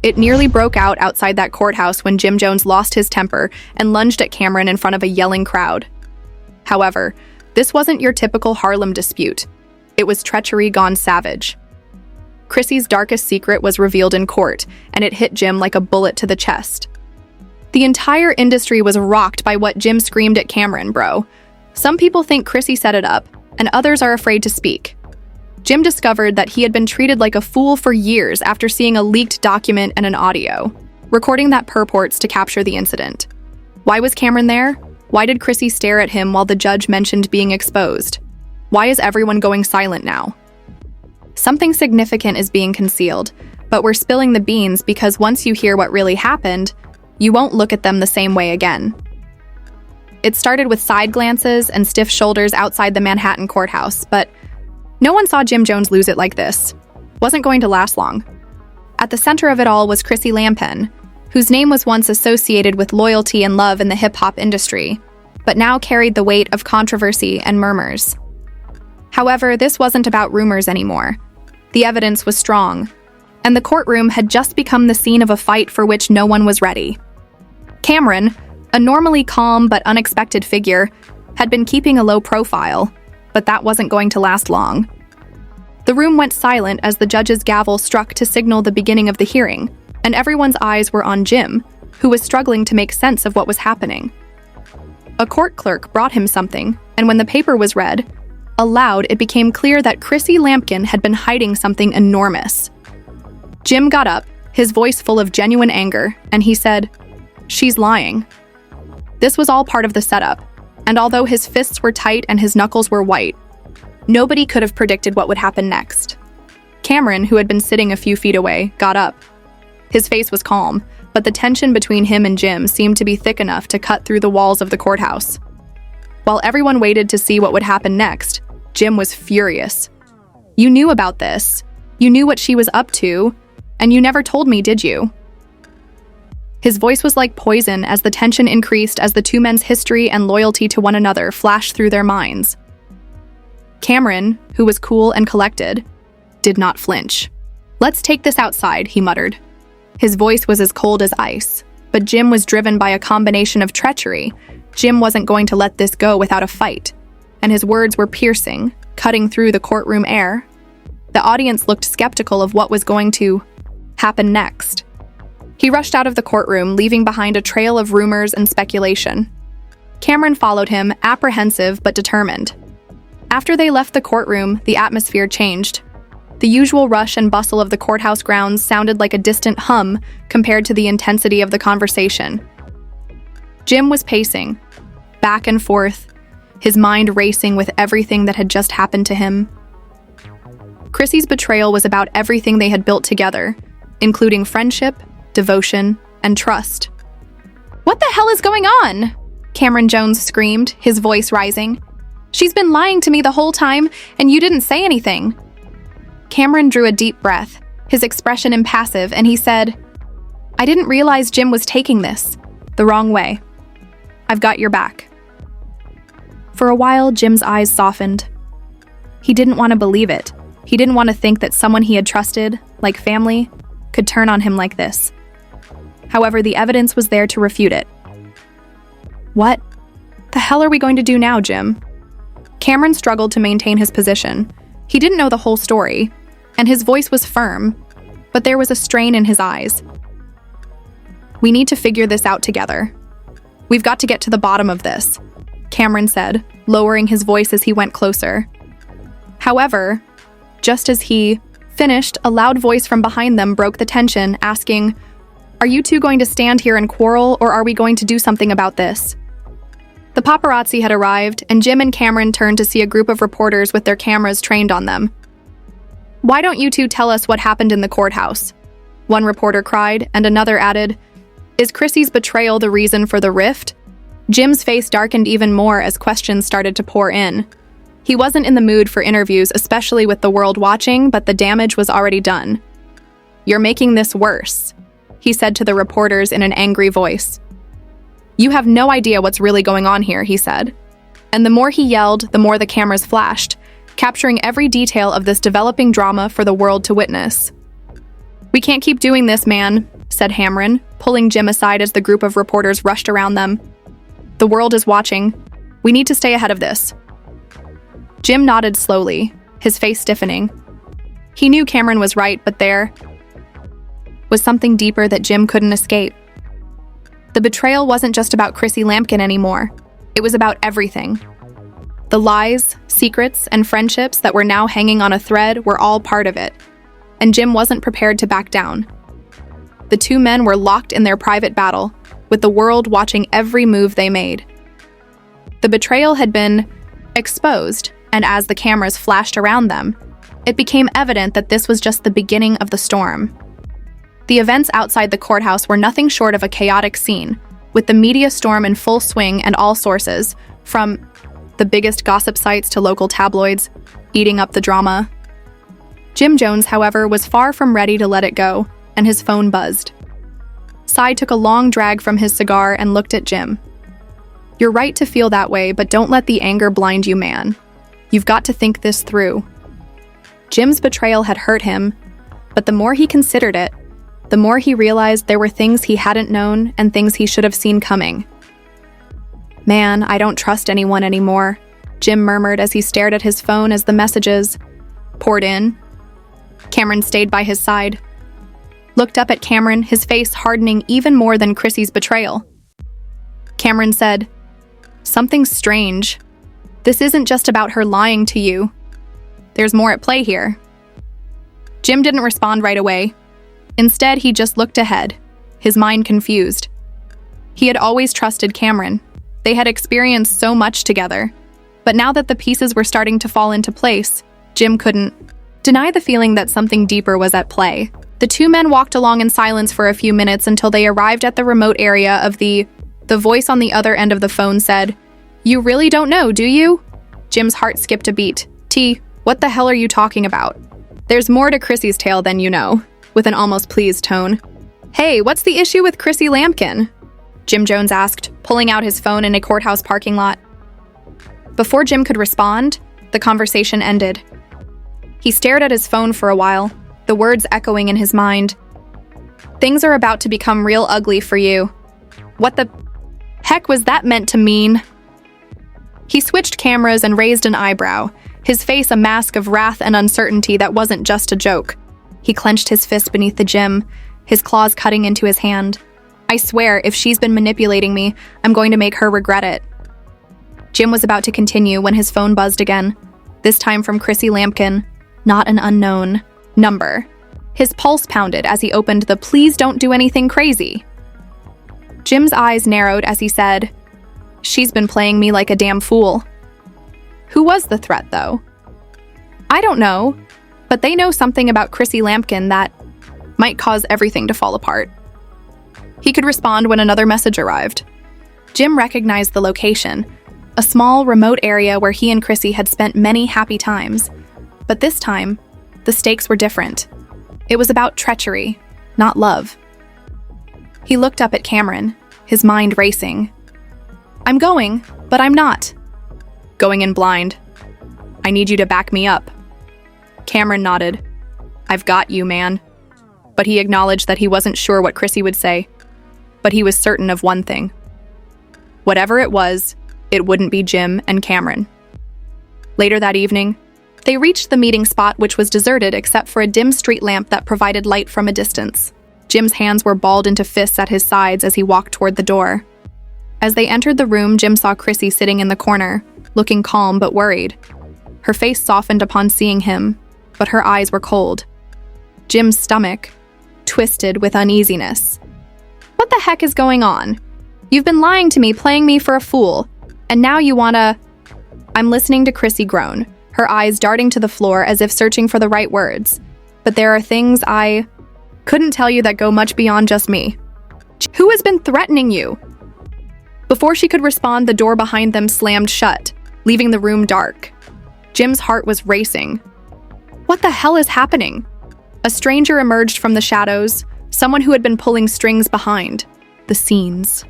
It nearly broke out outside that courthouse when Jim Jones lost his temper and lunged at Camron in front of a yelling crowd. However, this wasn't your typical Harlem dispute. It was treachery gone savage. Chrissy's darkest secret was revealed in court, and it hit Jim like a bullet to the chest. The entire industry was rocked by what Jim screamed at Camron, bro. Some people think Chrissy set it up, and others are afraid to speak. Jim discovered that he had been treated like a fool for years after seeing a leaked document and an audio, recording that purports to capture the incident. Why was Camron there? Why did Chrissy stare at him while the judge mentioned being exposed? Why is everyone going silent now? Something significant is being concealed, but we're spilling the beans because once you hear what really happened, you won't look at them the same way again. It started with side glances and stiff shoulders outside the Manhattan courthouse, but no one saw Jim Jones lose it like this. Wasn't going to last long. At the center of it all was Chrissy Lampkin, whose name was once associated with loyalty and love in the hip-hop industry, but now carried the weight of controversy and murmurs. However, this wasn't about rumors anymore. The evidence was strong, and the courtroom had just become the scene of a fight for which no one was ready. Camron, a normally calm but unexpected figure, had been keeping a low profile, but that wasn't going to last long. The room went silent as the judge's gavel struck to signal the beginning of the hearing, and everyone's eyes were on Jim, who was struggling to make sense of what was happening. A court clerk brought him something, and when the paper was read, aloud it became clear that Chrissy Lampkin had been hiding something enormous. Jim got up, his voice full of genuine anger, and he said, "She's lying." This was all part of the setup, and although his fists were tight and his knuckles were white, nobody could have predicted what would happen next. Camron, who had been sitting a few feet away, got up. His face was calm, but the tension between him and Jim seemed to be thick enough to cut through the walls of the courthouse. While everyone waited to see what would happen next, Jim was furious. "You knew about this. You knew what she was up to, and you never told me, did you?" His voice was like poison as the tension increased as the two men's history and loyalty to one another flashed through their minds. Camron, who was cool and collected, did not flinch. "Let's take this outside," he muttered. His voice was as cold as ice, but Jim was driven by a combination of treachery. Jim wasn't going to let this go without a fight, and his words were piercing, cutting through the courtroom air. The audience looked skeptical of what was going to happen next. He rushed out of the courtroom, leaving behind a trail of rumors and speculation. Camron followed him, apprehensive but determined. After they left the courtroom, the atmosphere changed. The usual rush and bustle of the courthouse grounds sounded like a distant hum compared to the intensity of the conversation. Jim was pacing, back and forth, his mind racing with everything that had just happened to him. Chrissy's betrayal was about everything they had built together, including friendship, devotion, and trust. "What the hell is going on?" Camron Jones screamed, his voice rising. "She's been lying to me the whole time, and you didn't say anything." Camron drew a deep breath, his expression impassive, and he said, "I didn't realize Jim was taking this the wrong way. I've got your back." For a while, Jim's eyes softened. He didn't want to believe it. He didn't want to think that someone he had trusted, like family, could turn on him like this. However, the evidence was there to refute it. "What the hell are we going to do now, Jim?" Camron struggled to maintain his position. He didn't know the whole story, and his voice was firm, but there was a strain in his eyes. "We need to figure this out together. We've got to get to the bottom of this," Camron said, lowering his voice as he went closer. However, just as he finished, a loud voice from behind them broke the tension, asking, "Are you two going to stand here and quarrel, or are we going to do something about this?" The paparazzi had arrived, and Jim and Camron turned to see a group of reporters with their cameras trained on them. "Why don't you two tell us what happened in the courthouse?" one reporter cried, and another added, "Is Chrissy's betrayal the reason for the rift?" Jim's face darkened even more as questions started to pour in. He wasn't in the mood for interviews, especially with the world watching, but the damage was already done. "You're making this worse," he said to the reporters in an angry voice. "You have no idea what's really going on here," he said. And the more he yelled, the more the cameras flashed, capturing every detail of this developing drama for the world to witness. "We can't keep doing this, man," said Camron, pulling Jim aside as the group of reporters rushed around them. "The world is watching. We need to stay ahead of this." Jim nodded slowly, his face stiffening. He knew Camron was right, but there was something deeper that Jim couldn't escape. The betrayal wasn't just about Chrissy Lampkin anymore. It was about everything. The lies, secrets, and friendships that were now hanging on a thread were all part of it, and Jim wasn't prepared to back down. The two men were locked in their private battle, with the world watching every move they made. The betrayal had been exposed, and as the cameras flashed around them, it became evident that this was just the beginning of the storm. The events outside the courthouse were nothing short of a chaotic scene, with the media storm in full swing and all sources, from the biggest gossip sites to local tabloids, eating up the drama. Jim Jones, however, was far from ready to let it go, and his phone buzzed. Cy took a long drag from his cigar and looked at Jim. "You're right to feel that way, but don't let the anger blind you, man. You've got to think this through." Jim's betrayal had hurt him, but the more he considered it, the more he realized there were things he hadn't known and things he should have seen coming. "Man, I don't trust anyone anymore," Jim murmured as he stared at his phone as the messages poured in. Camron stayed by his side. Looked up at Camron, his face hardening even more than Chrissy's betrayal. Camron said, "Something's strange. This isn't just about her lying to you. There's more at play here." Jim didn't respond right away. Instead, he just looked ahead, his mind confused. He had always trusted Camron. They had experienced so much together. But now that the pieces were starting to fall into place, Jim couldn't deny the feeling that something deeper was at play. The two men walked along in silence for a few minutes until they arrived at the remote area of the voice on the other end of the phone said, "You really don't know, do you?" Jim's heart skipped a beat. What the hell are you talking about?" "There's more to Chrissy's tale than you know," with an almost pleased tone. "Hey, what's the issue with Chrissy Lampkin?" Jim Jones asked, pulling out his phone in a courthouse parking lot. Before Jim could respond, the conversation ended. He stared at his phone for a while, the words echoing in his mind. "Things are about to become real ugly for you." What the heck was that meant to mean? He switched cameras and raised an eyebrow, his face a mask of wrath and uncertainty that wasn't just a joke. He clenched his fist beneath the Jim, his claws cutting into his hand. "I swear, if she's been manipulating me, I'm going to make her regret it." Jim was about to continue when his phone buzzed again, this time from Chrissy Lampkin, not an unknown number. His pulse pounded as he opened the "Please don't do anything crazy." Jim's eyes narrowed as he said, "She's been playing me like a damn fool." Who was the threat, though? "I don't know, but they know something about Chrissy Lampkin that might cause everything to fall apart." He could respond when another message arrived. Jim recognized the location, a small, remote area where he and Chrissy had spent many happy times. But this time, the stakes were different. It was about treachery, not love. He looked up at Camron, his mind racing. "I'm going, but I'm not." "Going in blind. I need you to back me up." Camron nodded. "I've got you, man." But he acknowledged that he wasn't sure what Chrissy would say. But he was certain of one thing. Whatever it was, it wouldn't be Jim and Camron. Later that evening, they reached the meeting spot, which was deserted except for a dim street lamp that provided light from a distance. Jim's hands were balled into fists at his sides as he walked toward the door. As they entered the room, Jim saw Chrissy sitting in the corner, looking calm but worried. Her face softened upon seeing him, but her eyes were cold. Jim's stomach twisted with uneasiness. "What the heck is going on? You've been lying to me, playing me for a fool, and now you wanna—" I'm listening to Chrissy groan, her eyes darting to the floor as if searching for the right words. "But there are things I couldn't tell you that go much beyond just me." "Who has been threatening you?" Before she could respond, the door behind them slammed shut, leaving the room dark. Jim's heart was racing. What the hell is happening? A stranger emerged from the shadows, someone who had been pulling strings behind the scenes.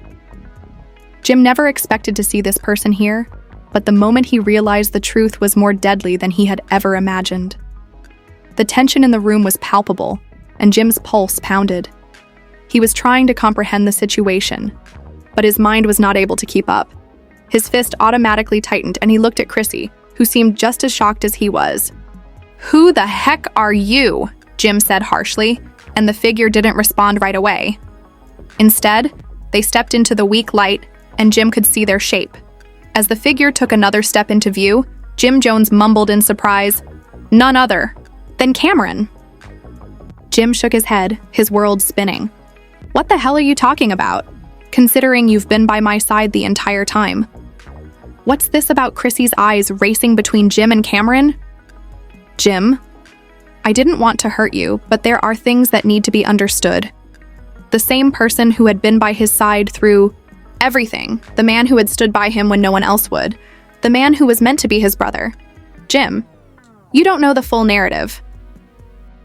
Jim never expected to see this person here, but the moment he realized the truth was more deadly than he had ever imagined. The tension in the room was palpable, and Jim's pulse pounded. He was trying to comprehend the situation, but his mind was not able to keep up. His fist automatically tightened and he looked at Chrissy, who seemed just as shocked as he was. "Who the heck are you?" Jim said harshly, and the figure didn't respond right away. Instead, they stepped into the weak light and Jim could see their shape. As the figure took another step into view, Jim Jones mumbled in surprise, "None other than Camron." Jim shook his head, his world spinning. "What the hell are you talking about? Considering you've been by my side the entire time. What's this about Chrissy's eyes racing between Jim and Camron?" "Jim, I didn't want to hurt you, but there are things that need to be understood. The same person who had been by his side through everything, the man who had stood by him when no one else would, the man who was meant to be his brother. Jim, you don't know the full narrative."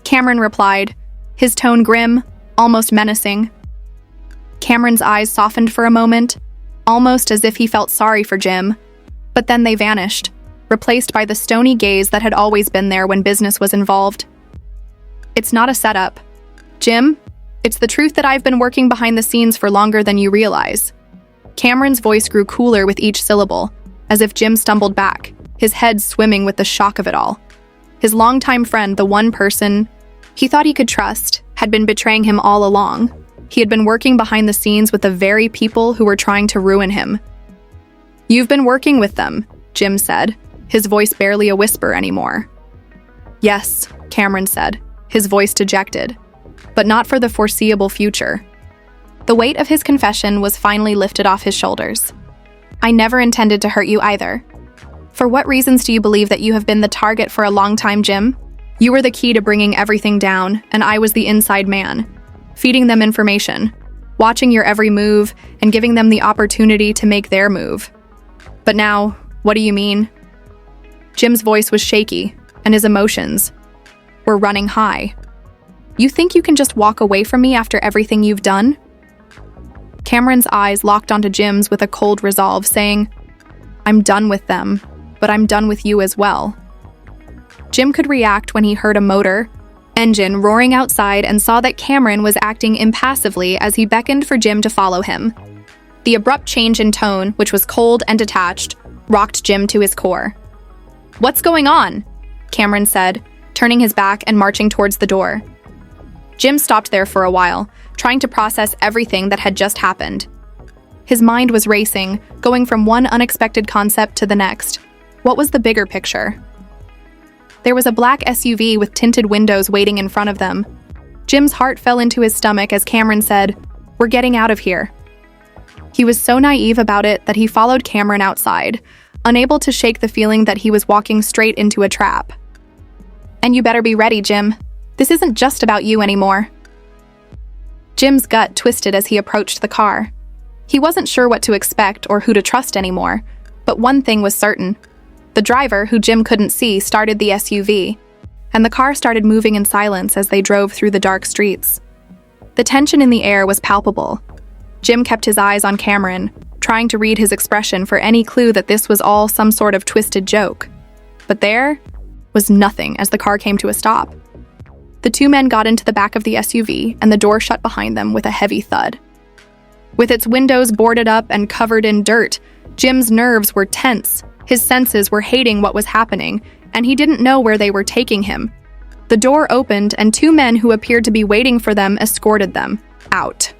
Camron replied, his tone grim, almost menacing. Cameron's eyes softened for a moment, almost as if he felt sorry for Jim, but then they vanished, replaced by the stony gaze that had always been there when business was involved. "It's not a setup. Jim, it's the truth that I've been working behind the scenes for longer than you realize." Cameron's voice grew cooler with each syllable, as if Jim stumbled back, his head swimming with the shock of it all. His longtime friend, the one person he thought he could trust, had been betraying him all along. He had been working behind the scenes with the very people who were trying to ruin him. "You've been working with them," Jim said, his voice barely a whisper anymore. "Yes," Camron said, his voice dejected, "but not for the foreseeable future." The weight of his confession was finally lifted off his shoulders. "I never intended to hurt you either. For what reasons do you believe that you have been the target for a long time, Jim? You were the key to bringing everything down, and I was the inside man, feeding them information, watching your every move, and giving them the opportunity to make their move. But now, what do you mean?" Jim's voice was shaky, and his emotions were running high. "You think you can just walk away from me after everything you've done?" Cameron's eyes locked onto Jim's with a cold resolve, saying, "I'm done with them, but I'm done with you as well." Jim could react when he heard a motor engine roaring outside and saw that Camron was acting impassively as he beckoned for Jim to follow him. The abrupt change in tone, which was cold and detached, rocked Jim to his core. "What's going on?" Camron said, turning his back and marching towards the door. Jim stopped there for a while, trying to process everything that had just happened. His mind was racing, going from one unexpected concept to the next. What was the bigger picture? There was a black SUV with tinted windows waiting in front of them. Jim's heart fell into his stomach as Camron said, "We're getting out of here." He was so naive about it that he followed Camron outside, unable to shake the feeling that he was walking straight into a trap. "And you better be ready, Jim. This isn't just about you anymore." Jim's gut twisted as he approached the car. He wasn't sure what to expect or who to trust anymore, but one thing was certain. The driver, who Jim couldn't see, started the SUV, and the car started moving in silence as they drove through the dark streets. The tension in the air was palpable. Jim kept his eyes on Camron, trying to read his expression for any clue that this was all some sort of twisted joke. But there was nothing as the car came to a stop. The two men got into the back of the SUV, and the door shut behind them with a heavy thud. With its windows boarded up and covered in dirt, Jim's nerves were tense. His senses were hating what was happening, and he didn't know where they were taking him. The door opened, and two men who appeared to be waiting for them escorted them out.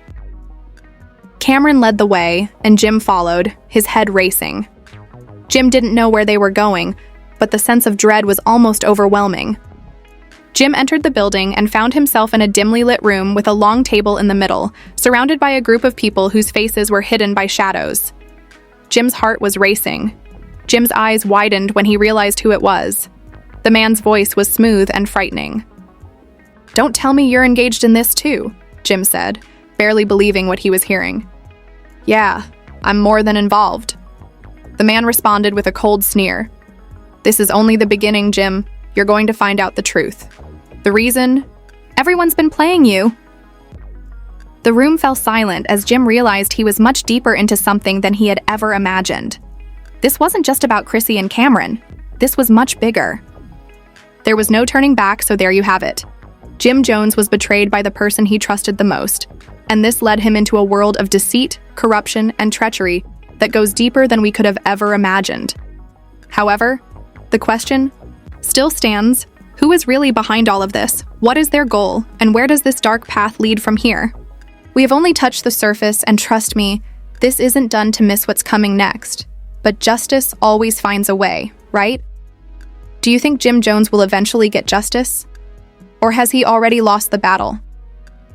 Camron led the way, and Jim followed, his head racing. Jim didn't know where they were going, but the sense of dread was almost overwhelming. Jim entered the building and found himself in a dimly lit room with a long table in the middle, surrounded by a group of people whose faces were hidden by shadows. Jim's heart was racing. Jim's eyes widened when he realized who it was. The man's voice was smooth and frightening. "Don't tell me you're engaged in this too," Jim said, barely believing what he was hearing. "Yeah, I'm more than involved." The man responded with a cold sneer. "This is only the beginning, Jim. You're going to find out the truth. The reason? Everyone's been playing you." The room fell silent as Jim realized he was much deeper into something than he had ever imagined. This wasn't just about Chrissy and Camron. This was much bigger. There was no turning back, so there you have it. Jim Jones was betrayed by the person he trusted the most, and this led him into a world of deceit, corruption, and treachery that goes deeper than we could have ever imagined. However, the question still stands: who is really behind all of this? What is their goal? And where does this dark path lead from here? We have only touched the surface, and trust me, this isn't done to miss what's coming next. But justice always finds a way, right? Do you think Jim Jones will eventually get justice? Or has he already lost the battle?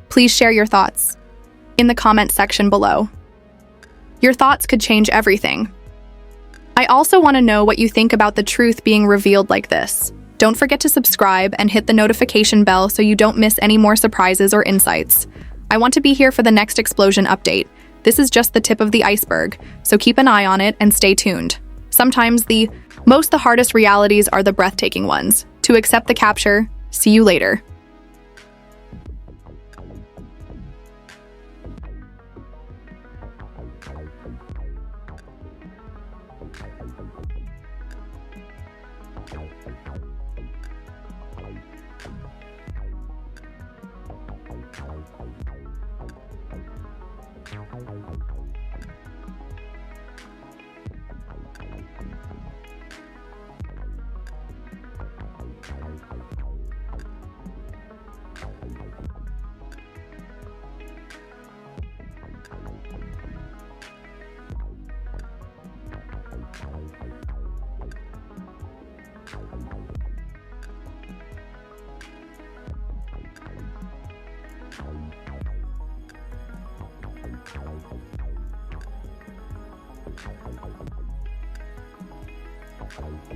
Please share your thoughts in the comment section below. Your thoughts could change everything. I also want to know what you think about the truth being revealed like this. Don't forget to subscribe and hit the notification bell so you don't miss any more surprises or insights. I want to be here for the next explosion update. This is just the tip of the iceberg, so keep an eye on it and stay tuned. Sometimes the hardest realities are the breathtaking ones. To accept the capture, see you later. Thank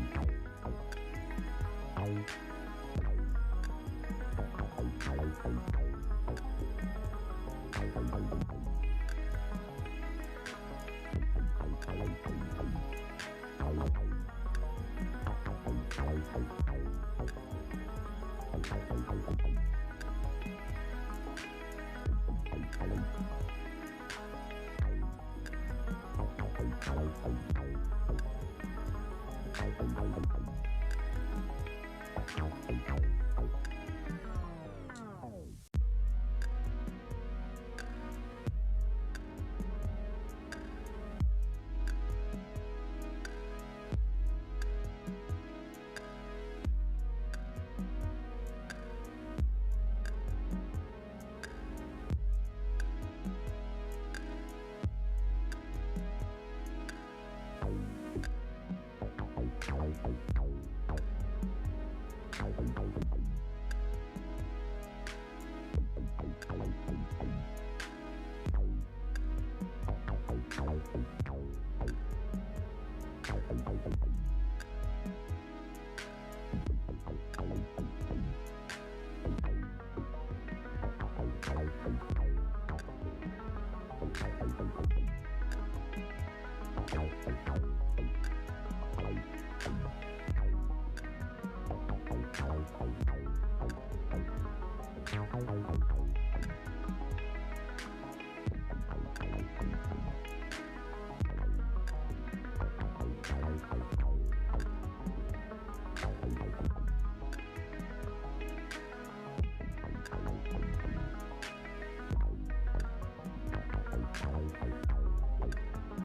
you.